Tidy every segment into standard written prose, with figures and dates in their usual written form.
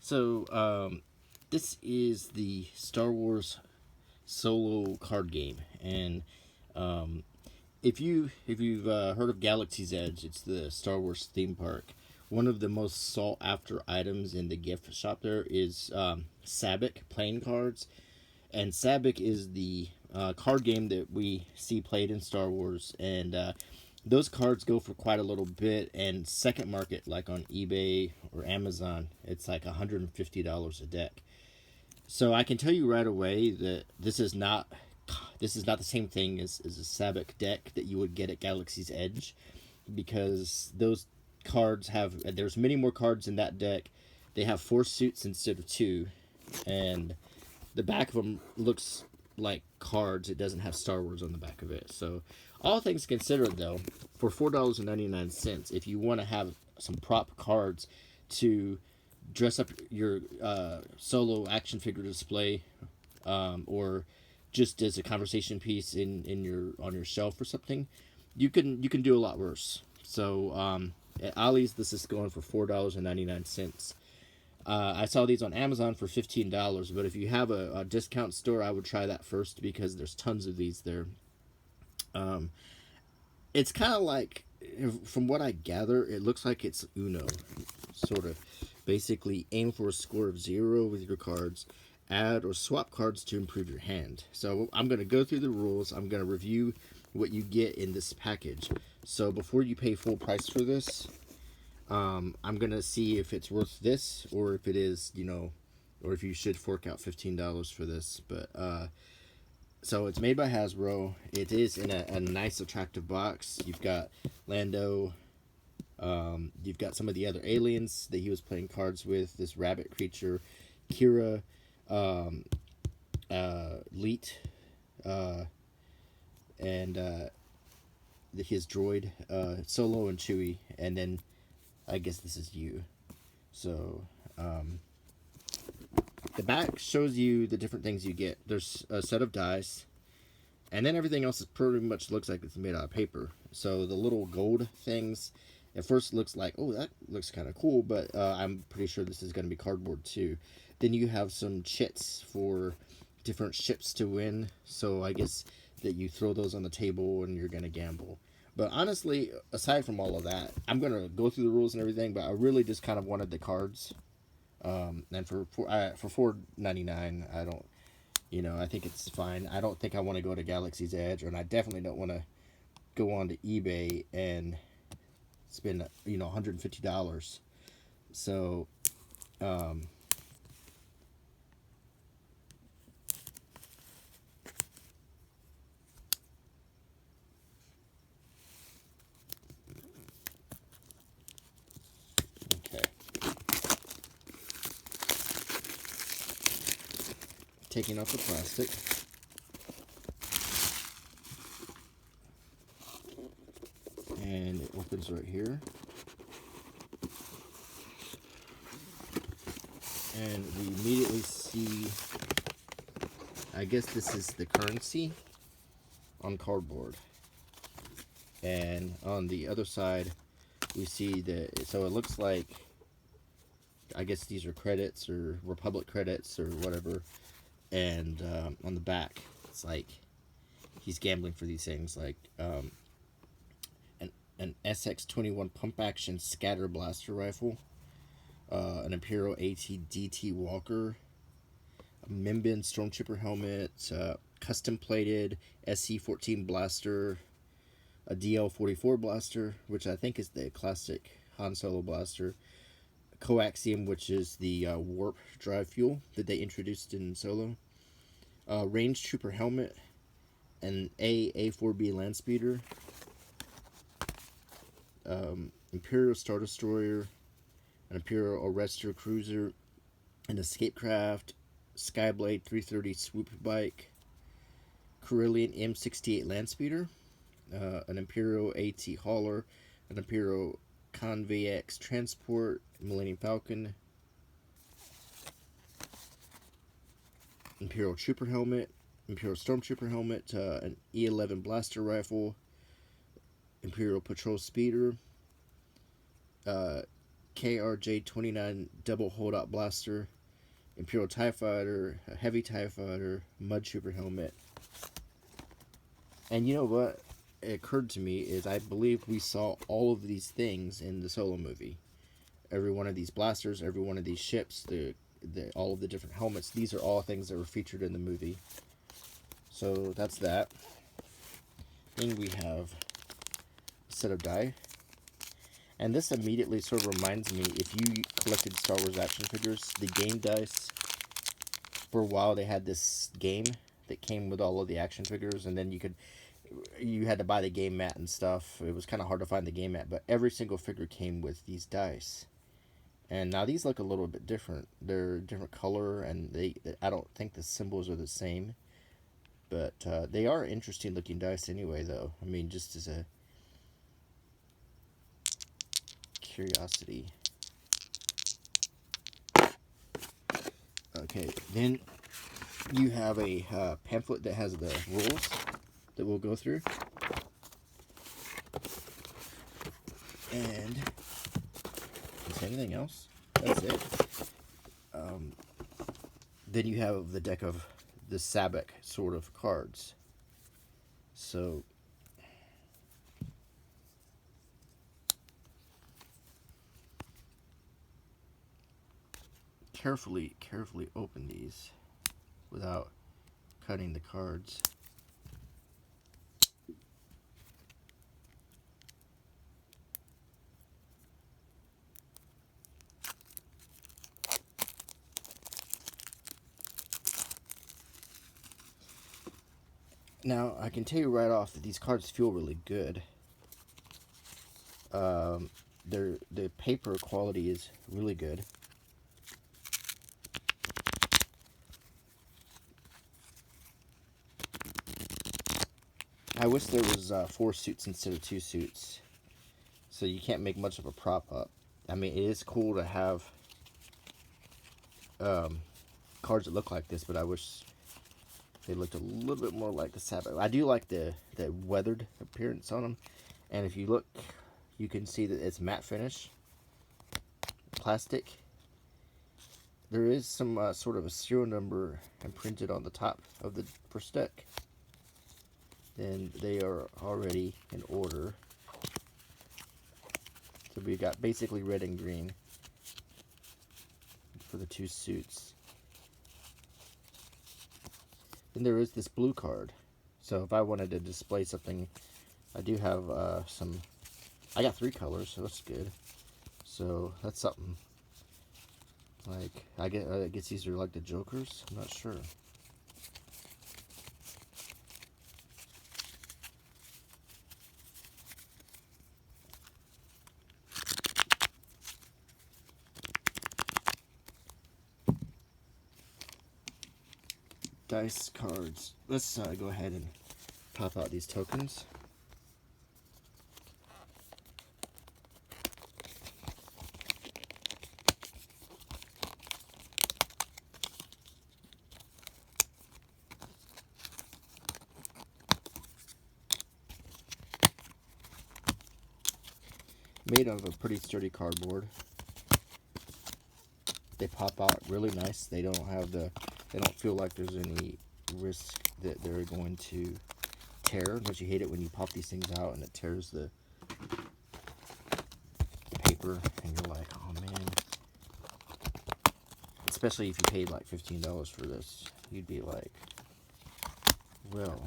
So, this is the Star Wars solo card game, and um, if you've heard of Galaxy's Edge, it's the Star Wars theme park. One of the most sought after items in the gift shop there is Sabacc playing cards, and Sabacc is the card game that we see played in Star Wars, and those cards go for quite a little bit. And second market, like on eBay or Amazon, it's like $150 a deck. So I can tell you right away that this is not the same thing as a Sabacc deck that you would get at Galaxy's Edge, because those cards have there's many more cards in that deck. They have four suits instead of two, and the back of them looks like cards. It doesn't have Star Wars on the back of it. So, all things considered, though, for $4.99, if you want to have some prop cards to dress up your solo action figure display, or just as a conversation piece in your on your shelf or something, you can do a lot worse. So at Ollie's, this is going for $4.99. I saw these on Amazon for $15, but if you have a discount store, I would try that first because there's tons of these there. Um, it's kind of like, from what I gather, it looks like it's Uno, sort of. Basically, aim for a score of 0 with your cards. Add or swap cards to improve your hand. So I'm going to go through the rules. I'm going to review what you get in this package. So before you pay full price for this, I'm gonna see if it's worth this, or if it is, or if you should fork out $15 for this. But so it's made by Hasbro. It is in a nice, attractive box. You've got Lando. You've got some of the other aliens that he was playing cards with. This rabbit creature, Kira, Leet, and his droid, Solo and Chewie, and then I guess this is you. So, the back shows you the different things you get. There's a set of dice, and then everything else is pretty much looks like it's made out of paper. So the little gold things, at first looks like, oh, that looks kind of cool, but I'm pretty sure this is going to be cardboard too. Then you have some chits for different ships to win. So I guess that you throw those on the table and you're going to gamble. But honestly, aside from all of that, I'm going to go through the rules and everything, but I really just kind of wanted the cards. And for $4.99, I don't, I think it's fine. I don't think I want to go to Galaxy's Edge, and I definitely don't want to go on to eBay and spend, $150. So, okay. Taking off the plastic. And it opens right here. And we immediately see, I guess this is the currency on cardboard. And on the other side, we see that, so it looks like, I guess these are credits or Republic credits or whatever. And on the back, it's like he's gambling for these things, like an SX-21 pump action scatter blaster rifle, an Imperial AT-DT Walker, a Mimbin Stormtrooper helmet, custom plated SC-14 blaster, a DL-44 blaster, which I think is the classic Han Solo blaster, coaxium, which is the warp drive fuel that they introduced in Solo, range trooper helmet, an A4B land speeder, Imperial Star Destroyer, an Imperial Arrestor cruiser, an Escape Craft, Skyblade 330 swoop bike, Corellian M68 land speeder, an Imperial AT hauler, an Imperial Convoy X transport, Millennium Falcon, Imperial Trooper helmet, Imperial Stormtrooper helmet, an E11 blaster rifle, Imperial Patrol speeder, KRJ-29 double holdout blaster, Imperial TIE Fighter, a heavy TIE Fighter, Mud Trooper helmet. And you know what? It occurred to me is I believe we saw all of these things in the Solo movie. Every one of these blasters, every one of these ships, all of the different helmets. These are all things that were featured in the movie. So that's that. Then we have a set of die. And this immediately sort of reminds me, if you collected Star Wars action figures, the game dice, for a while they had this game that came with all of the action figures, and then you had to buy the game mat and stuff. It was kind of hard to find the game mat, but every single figure came with these dice. And now these look a little bit different. They're different color, and I don't think the symbols are the same. But they are interesting looking dice anyway, though. I mean, just as a curiosity. Okay, then you have a pamphlet that has the rules that we'll go through. And is there anything else? That's it. Then you have the deck of the Sabacc sort of cards. So carefully open these without cutting the cards. Now, I can tell you right off that these cards feel really good. The paper quality is really good. I wish there was 4 suits instead of 2 suits, so you can't make much of a prop up. I mean, it is cool to have cards that look like this, but I wish they looked a little bit more like the Sabacc. I do like the weathered appearance on them, and if you look, you can see that it's matte finish, plastic. There is some sort of a serial number imprinted on the top of the first deck. Then they are already in order. So we got basically red and green for the 2 suits. Then there is this blue card. So if I wanted to display something, I do have some. I got 3 colors, so that's good. So that's something. Like I guess these are like the Jokers. I'm not sure. Dice cards. Let's go ahead and pop out these tokens. Made of a pretty sturdy cardboard. They pop out really nice. They don't feel like there's any risk that they're going to tear. Don't you hate it when you pop these things out and it tears the paper and you're like, oh man. Especially if you paid like $15 for this. You'd be like, well.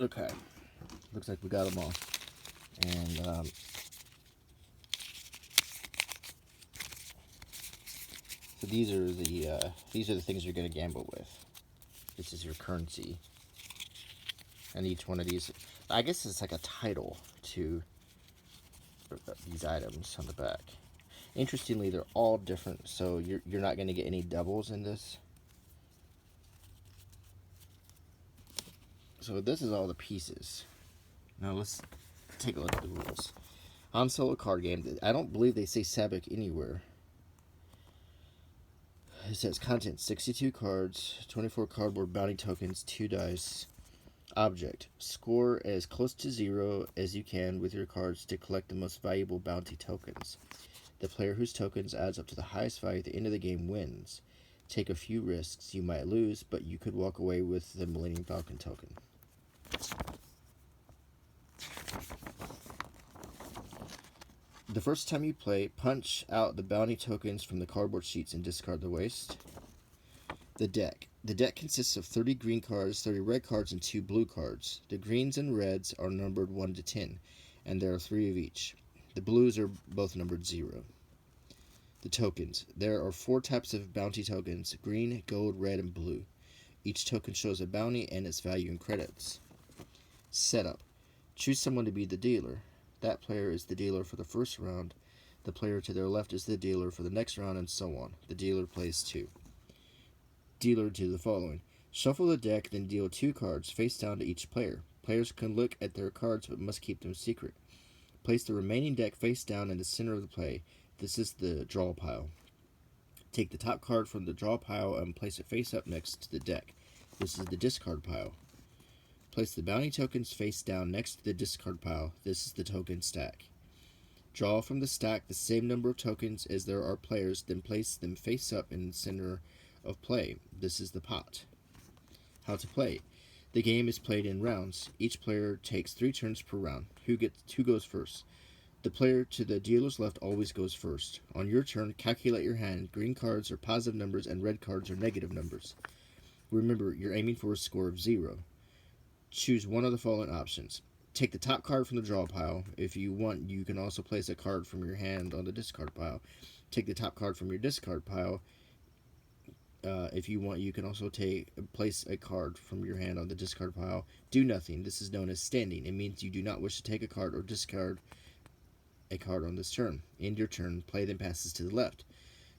Okay, looks like we got them all, and so these are the things you're gonna gamble with. This is your currency, and each one of these, I guess, it's like a title to these items on the back. Interestingly, they're all different, so you're not going to get any doubles in this. So this is all the pieces. Now let's take a look at the rules. Han Solo card game. I don't believe they say Sabacc anywhere. It says content: 62 cards, 24 cardboard bounty tokens, 2 dice. Object: score as close to 0 as you can with your cards to collect the most valuable bounty tokens. The player whose tokens adds up to the highest value at the end of the game wins. Take a few risks. You might lose, but you could walk away with the Millennium Falcon token. The first time you play, punch out the bounty tokens from the cardboard sheets and discard the waste. The deck. The deck consists of 30 green cards, 30 red cards, and 2 blue cards. The greens and reds are numbered 1 to 10, and there are 3 of each. The blues are both numbered 0. The tokens. There are 4 types of bounty tokens: green, gold, red, and blue. Each token shows a bounty and its value in credits. Setup. Choose someone to be the dealer. That player is the dealer for the first round. The player to their left is the dealer for the next round, and so on. The dealer plays 2. Dealer do the following. Shuffle the deck, then deal 2 cards face down to each player. Players can look at their cards but must keep them secret. Place the remaining deck face down in the center of the play. This is the draw pile. Take the top card from the draw pile and place it face up next to the deck. This is the discard pile. Place the bounty tokens face down next to the discard pile. This is the token stack. Draw from the stack the same number of tokens as there are players, then place them face up in the center of play. This is the pot. How to play. The game is played in rounds. Each player takes 3 turns per round. Who goes first? The player to the dealer's left always goes first. On your turn, calculate your hand. Green cards are positive numbers and red cards are negative numbers. Remember, you're aiming for a score of 0. Choose one of the following options. Take the top card from the draw pile. If you want, you can also place a card from your hand on the discard pile. Take the top card from your discard pile. If you want, you can also place a card from your hand on the discard pile. Do nothing. This is known as standing. It means you do not wish to take a card or discard a card on this turn. End your turn. Play then passes to the left.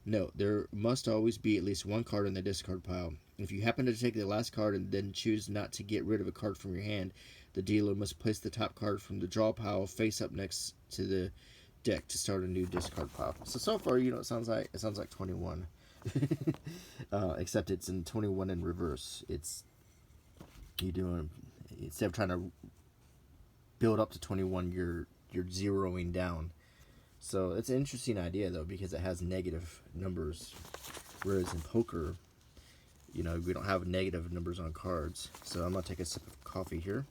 Note, there must always be at least 1 card in the discard pile. If you happen to take the last card and then choose not to get rid of a card from your hand, the dealer must place the top card from the draw pile face up next to the deck to start a new discard pile. So far, it sounds like 21. Except it's in 21 in reverse. Instead of trying to build up to 21, you're zeroing down. So it's an interesting idea though, because it has negative numbers, whereas in poker, we don't have negative numbers on cards. So I'm gonna take a sip of coffee here.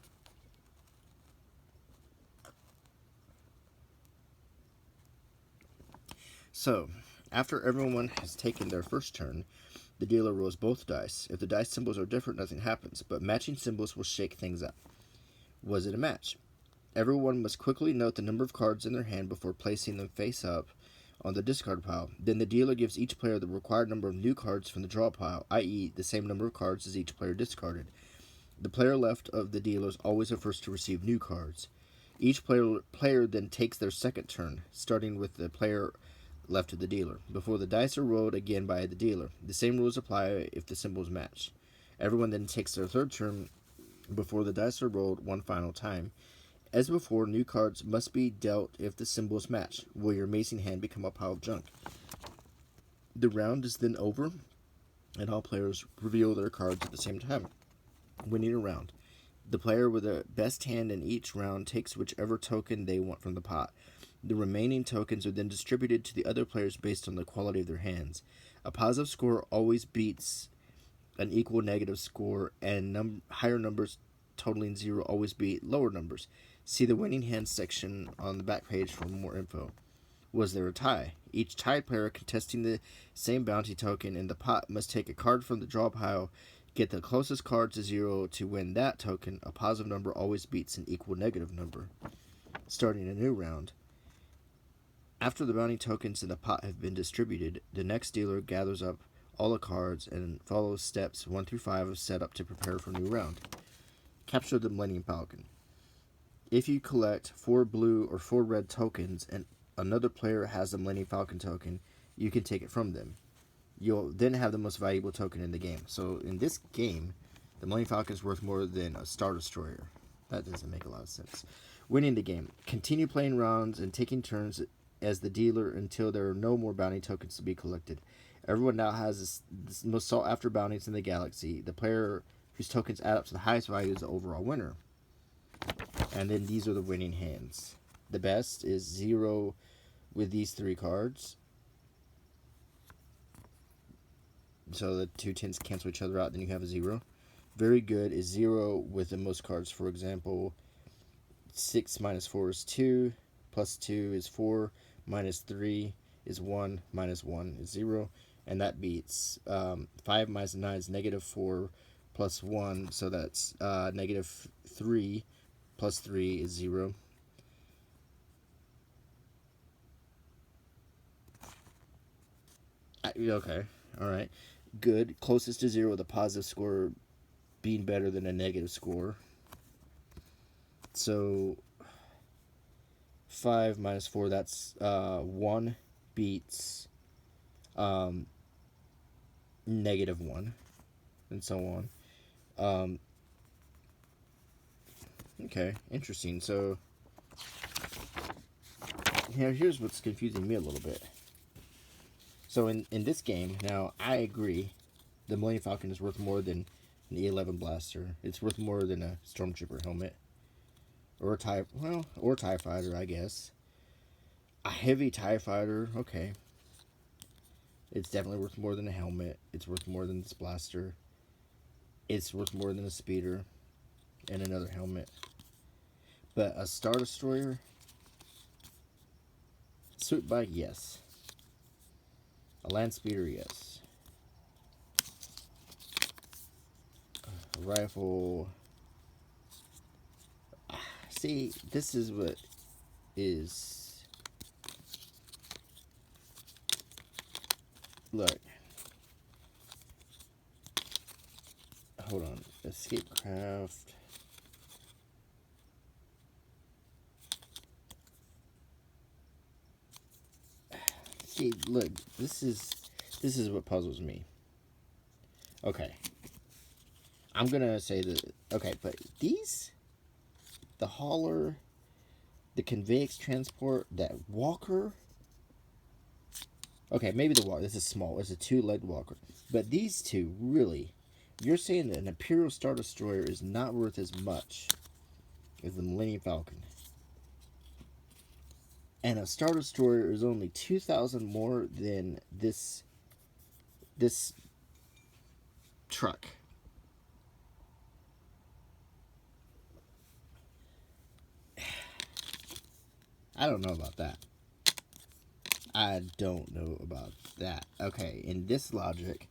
So after everyone has taken their first turn, the dealer rolls both dice. If the dice symbols are different, nothing happens, but matching symbols will shake things up. Was it a match? Everyone must quickly note the number of cards in their hand before placing them face up on the discard pile. Then the dealer gives each player the required number of new cards from the draw pile, i.e. the same number of cards as each player discarded. The player left of the dealer is always the first to receive new cards. Each player then takes their second turn, starting with the player left of the dealer, before the dice are rolled again by the dealer. The same rules apply if the symbols match. Everyone then takes their third turn before the dice are rolled one final time. As before, new cards must be dealt if the symbols match. Will your amazing hand become a pile of junk? The round is then over, and all players reveal their cards at the same time, winning a round. The player with the best hand in each round takes whichever token they want from the pot. The remaining tokens are then distributed to the other players based on the quality of their hands. A positive score always beats an equal negative score, and higher numbers totaling 0 always beat lower numbers. See the winning hands section on the back page for more info. Was there a tie? Each tied player contesting the same bounty token in the pot must take a card from the draw pile, get the closest card to 0 to win that token. A positive number always beats an equal negative number. Starting a new round. After the bounty tokens in the pot have been distributed, the next dealer gathers up all the cards and follows steps 1 through 5 of setup to prepare for a new round. Capture the Millennium Falcon. If you collect 4 blue or 4 red tokens and another player has the Millennium Falcon token, you can take it from them. You'll then have the most valuable token in the game. So in this game, the Millennium Falcon is worth more than a Star Destroyer. That doesn't make a lot of sense. Winning the game. Continue playing rounds and taking turns as the dealer until there are no more bounty tokens to be collected. Everyone now has this most sought after bounties in the galaxy. The player whose tokens add up to the highest value is the overall winner. And then these are the winning hands. The best is 0 with these 3 cards. So the 2 10s cancel each other out, then you have a 0. Very good is 0 with the most cards. For example, 6 minus 4 is 2, plus 2 is 4, minus 3 is 1, minus 1 is 0. And that beats 5 minus 9 is negative 4, plus 1, so that's negative 3, plus 3 is 0. Okay, alright. Good. Closest to 0 with a positive score being better than a negative score. So 5 minus 4, that's 1 beats negative 1, and so on. Okay, interesting. So here's what's confusing me a little bit. So in this game, now I agree, the Millennium Falcon is worth more than an E11 blaster. It's worth more than a Stormtrooper helmet. Or a TIE Fighter, I guess. A heavy TIE Fighter, okay. It's definitely worth more than a helmet. It's worth more than this blaster. It's worth more than a speeder and another helmet. But a Star Destroyer, Swoop Bike, yes. A Land Speeder, yes. A rifle. See, this is what is. Look. Hold on. Escape Craft. See, look. This is what puzzles me. Okay. I'm gonna say that. Okay, but these, the hauler, the conveyance transport, that walker. Okay, maybe the walker. This is small. It's a 2-legged walker. But these two, really, you're saying that an Imperial Star Destroyer is not worth as much as the Millennium Falcon. And a Star Destroyer is only 2,000 more than this truck. I don't know about that. I don't know about that. Okay, in this logic,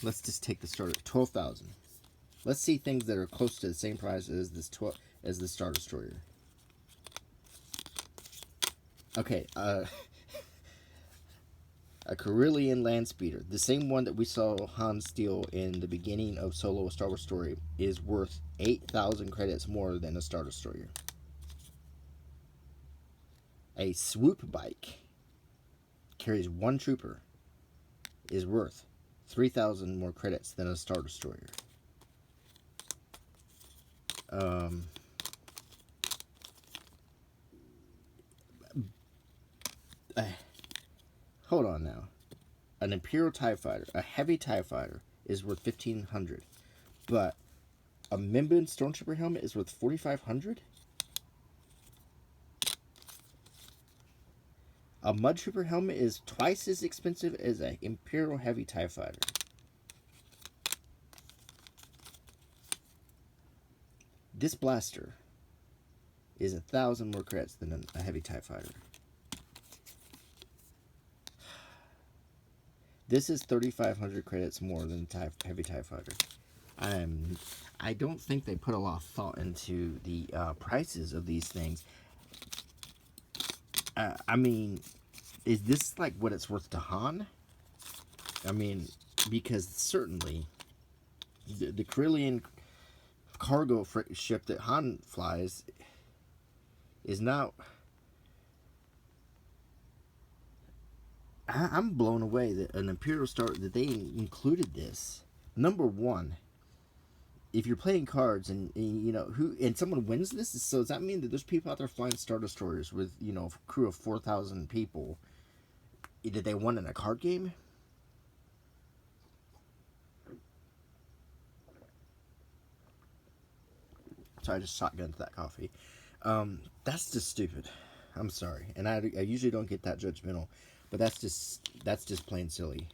let's just take the starter 12,000. Let's see things that are close to the same price as the Star Destroyer. Okay, a Carillion Land Speeder, the same one that we saw Han steal in the beginning of Solo: A Star Wars Story, is worth 8,000 credits more than a Star Destroyer. A Swoop Bike carries 1 trooper, is worth 3,000 more credits than a Star Destroyer. Hold on now. An Imperial TIE Fighter, a heavy TIE Fighter, is worth 1,500. But a Mimban Stormtrooper helmet is worth 4,500? A Mud Trooper helmet is twice as expensive as an Imperial Heavy TIE Fighter. This blaster is 1,000 more credits than a Heavy TIE Fighter. This is 3,500 credits more than Heavy TIE Fighter. I don't think they put a lot of thought into the prices of these things. I mean, is this like what it's worth to Han? I mean, because certainly the Carillion cargo ship that Han flies is not I'm blown away that an Imperial Star that they included this. Number one, if you're playing cards and you know who and someone wins this, so does that mean that there's people out there flying Star Destroyers with a crew of 4,000 people that they won in a card game? So I just shotgunned that coffee. That's just stupid. I'm sorry, and I usually don't get that judgmental, but that's just plain silly.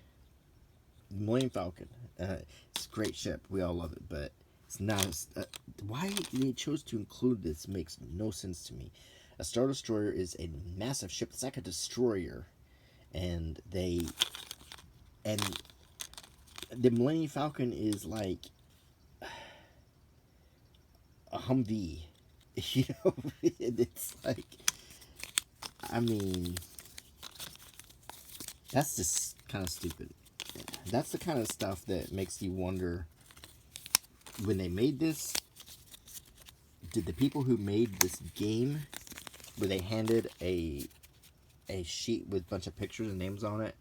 Millennium Falcon, it's a great ship. We all love it, but it's not. Why they chose to include this makes no sense to me. A Star Destroyer is a massive ship. It's like a destroyer, and and the Millennium Falcon is like a Humvee. You know, it's like, I mean, that's just kind of stupid. That's the kind of stuff that makes you wonder, when they made this, did the people who made this game, where they handed a sheet with a bunch of pictures and names on it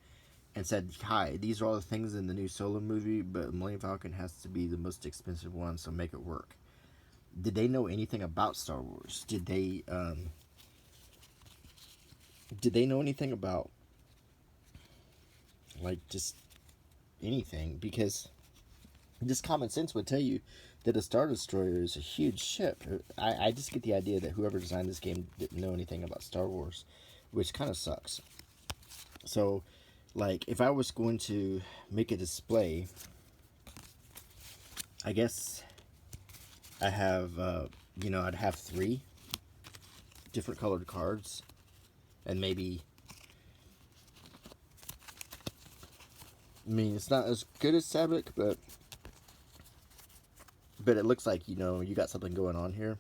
and said, hi, these are all the things in the new Solo movie, but Millennium Falcon has to be the most expensive one, so make it work. Did they know anything about Star Wars? Did they know anything about, like, just anything? Because just common sense would tell you that a Star Destroyer is a huge ship. I just get the idea that whoever designed this game didn't know anything about Star Wars, which kind of sucks. So, like, if I was going to make a display, I guess I have, I'd have 3 different colored cards, and maybe, I mean, it's not as good as Sabacc, but it looks like, you got something going on here.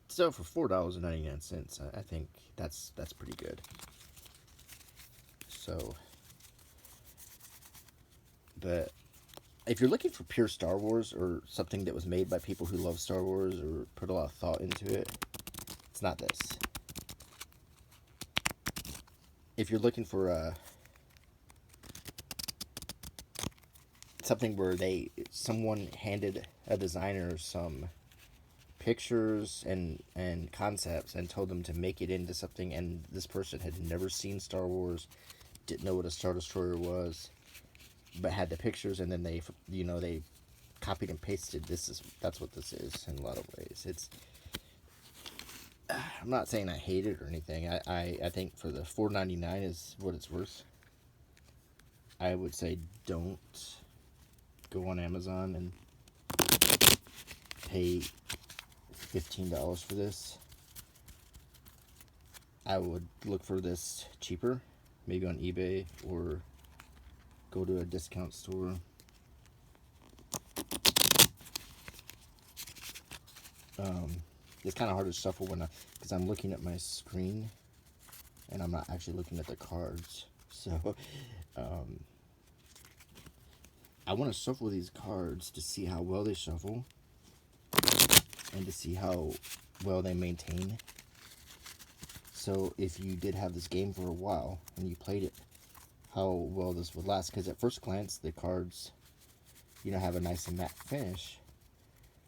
So for $4.99, I think that's pretty good. So, but if you're looking for pure Star Wars, or something that was made by people who love Star Wars or put a lot of thought into it, it's not this. If you're looking for something where someone handed a designer some pictures and concepts and told them to make it into something, and this person had never seen Star Wars, didn't know what a Star Destroyer was, but had the pictures, and then they copied and pasted, that's what this is in a lot of ways. I'm not saying I hate it or anything. I think for the $4.99 is what it's worth. I would say don't go on Amazon and pay $15 for this. I would look for this cheaper, maybe on eBay, or go to a discount store. It's kind of hard to shuffle because I'm looking at my screen and I'm not actually looking at the cards. So I want to shuffle these cards to see how well they shuffle and to see how well they maintain. So if you did have this game for a while and you played it, how well this would last. Because at first glance, the cards, have a nice and matte finish.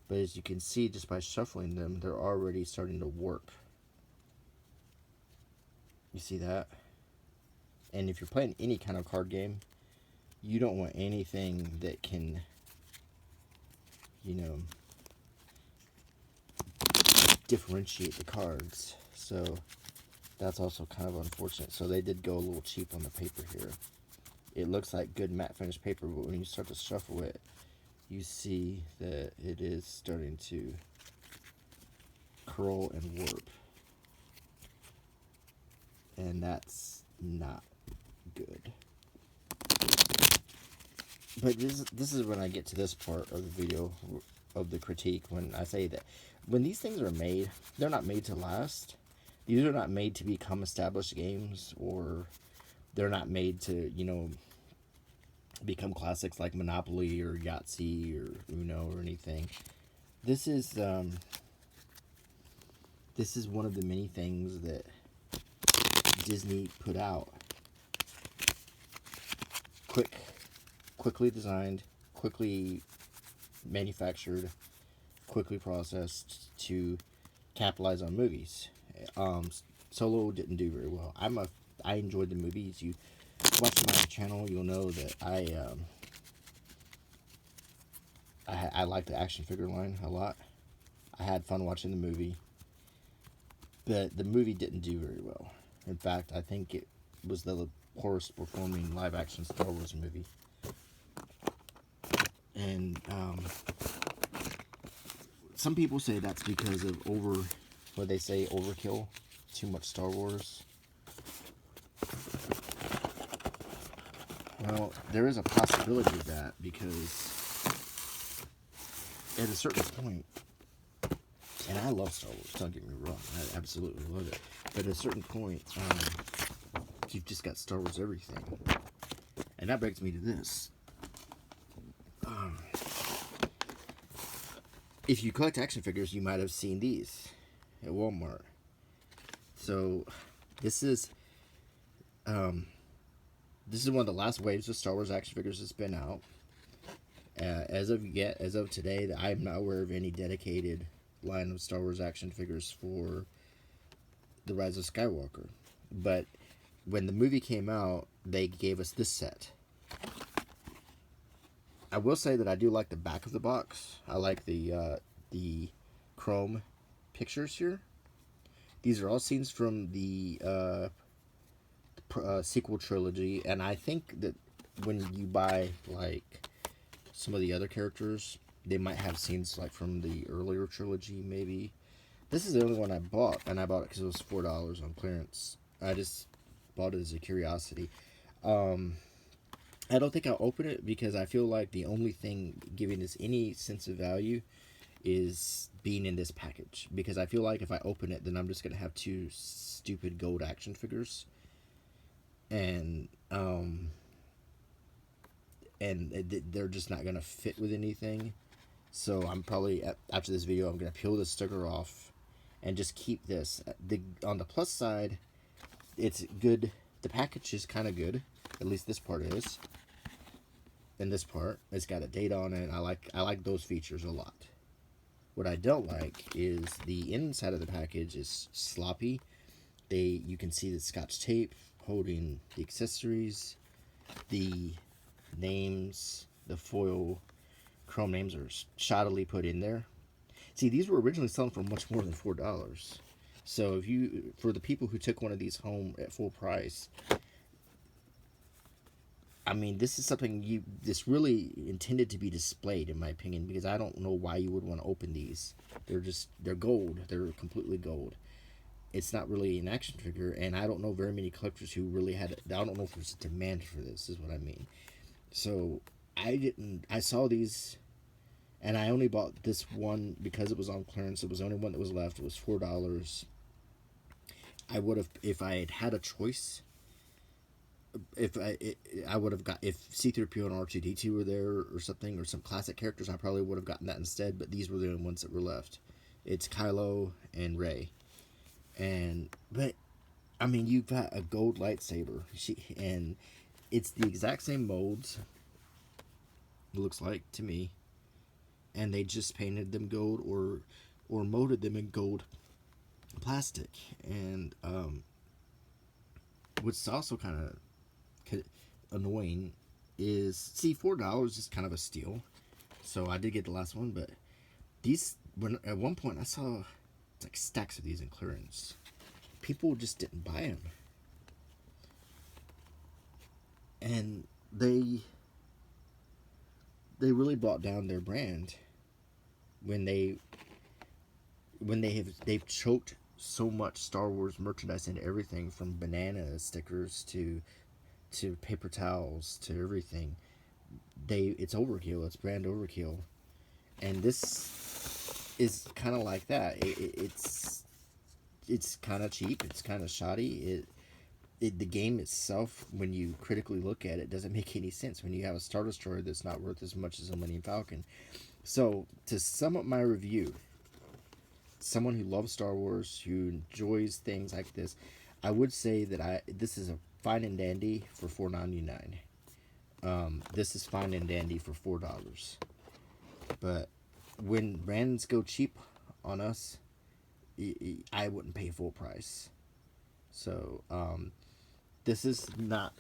But as you can see, just by shuffling them, they're already starting to warp. You see that? And if you're playing any kind of card game, you don't want anything that can, differentiate the cards. So that's also kind of unfortunate. So they did go a little cheap on the paper here. It looks like good matte finish paper, but when you start to shuffle it, you see that it is starting to curl and warp. And that's not good. But this is when I get to this part of the video of the critique, when I say that when these things are made, they're not made to last. These are not made to become established games, or they're not made to, become classics like Monopoly or Yahtzee or Uno or anything. This is one of the many things that Disney put out, quickly designed, quickly manufactured, quickly processed to capitalize on movies. Um, Solo didn't do very well. I enjoyed the movies. You watch my channel, you'll know that I like the action figure line a lot. I had fun watching the movie, but the movie didn't do very well. In fact, I think it was the poorest performing live action Star Wars movie. And some people say that's because of what they say, overkill, too much Star Wars. Well, there is a possibility of that because at a certain point, and I love Star Wars, don't get me wrong, I absolutely love it, but at a certain point, you've just got Star Wars everything. And that brings me to this. If you collect action figures, you might have seen these at Walmart. So, this is one of the last waves of Star Wars action figures that's been out. As of today, I am not aware of any dedicated line of Star Wars action figures for The Rise of Skywalker. But when the movie came out, they gave us this set. I will say that I do like the back of the box. I like the chrome pictures here. These are all scenes from the sequel trilogy, and I think that when you buy like some of the other characters, they might have scenes like from the earlier trilogy, maybe. This is the only one I bought, and I bought it because it was $4 on clearance. I just bought it as a curiosity. I don't think I'll open it because I feel like the only thing giving this any sense of value is being in this package. Because I feel like if I open it, then I'm just going to have two stupid gold action figures. And they're just not going to fit with anything. So I'm probably, after this video, I'm going to peel the sticker off and just keep this. On the plus side, it's good. The package is kind of good. At least this part is. And this part, it's got a date on it. I like those features a lot. What I don't like is the inside of the package is sloppy. You can see the Scotch tape holding the accessories, the names, the foil chrome names are shoddily put in there. See, these were originally selling for much more than $4. So for the people who took one of these home at full price, I mean, this is something this really intended to be displayed, in my opinion, because I don't know why you would want to open these. They're gold. They're completely gold. It's not really an action figure, and I don't know very many collectors who really I don't know if there's a demand for this, is what I mean. So, I saw these, and I only bought this one because it was on clearance. It was the only one that was left. It was $4. I would have, if I had had a choice, I would have got, if C-3PO and R2-D2 were there or something, or some classic characters, I probably would have gotten that instead, but these were the only ones that were left. It's Kylo and Rey. But I mean, you've got a gold lightsaber, and it's the exact same molds, it looks like to me, and they just painted them gold or molded them in gold plastic. And what's also kind of annoying is, see, $4 is kind of a steal, so I did get the last one. But these, at one point I saw like stacks of these in clearance. People just didn't buy them, and they really brought down their brand when they've choked so much Star Wars merchandise into everything, from banana stickers to paper towels to everything. It's overkill. It's brand overkill, and this is kind of like that. It's kind of cheap. It's kind of shoddy. The game itself, when you critically look at it, doesn't make any sense when you have a Star Destroyer that's not worth as much as a Millennium Falcon. So, to sum up my review, someone who loves Star Wars, who enjoys things like this, I would say that this is a fine and dandy for $4.99. This is fine and dandy for $4. But when brands go cheap on us, I wouldn't pay full price. So this is not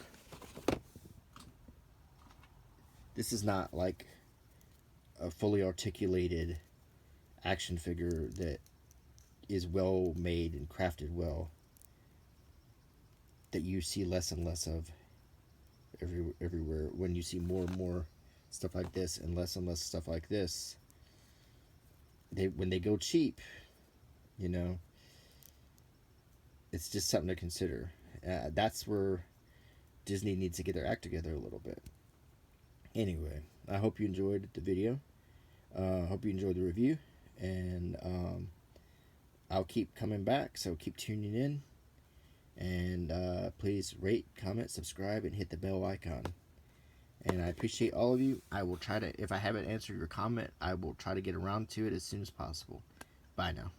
like a fully articulated action figure that is well made and crafted well, that you see less and less of everywhere. When you see more and more stuff like this and less stuff like this, when they go cheap, you know, it's just something to consider. That's where Disney needs to get their act together a little bit. Anyway, I hope you enjoyed the video. Hope you enjoyed the review, and I'll keep coming back, so keep tuning in, and please rate, comment, subscribe, and hit the bell icon. And I appreciate all of you. I will try to, if I haven't answered your comment, I will try to get around to it as soon as possible. Bye now.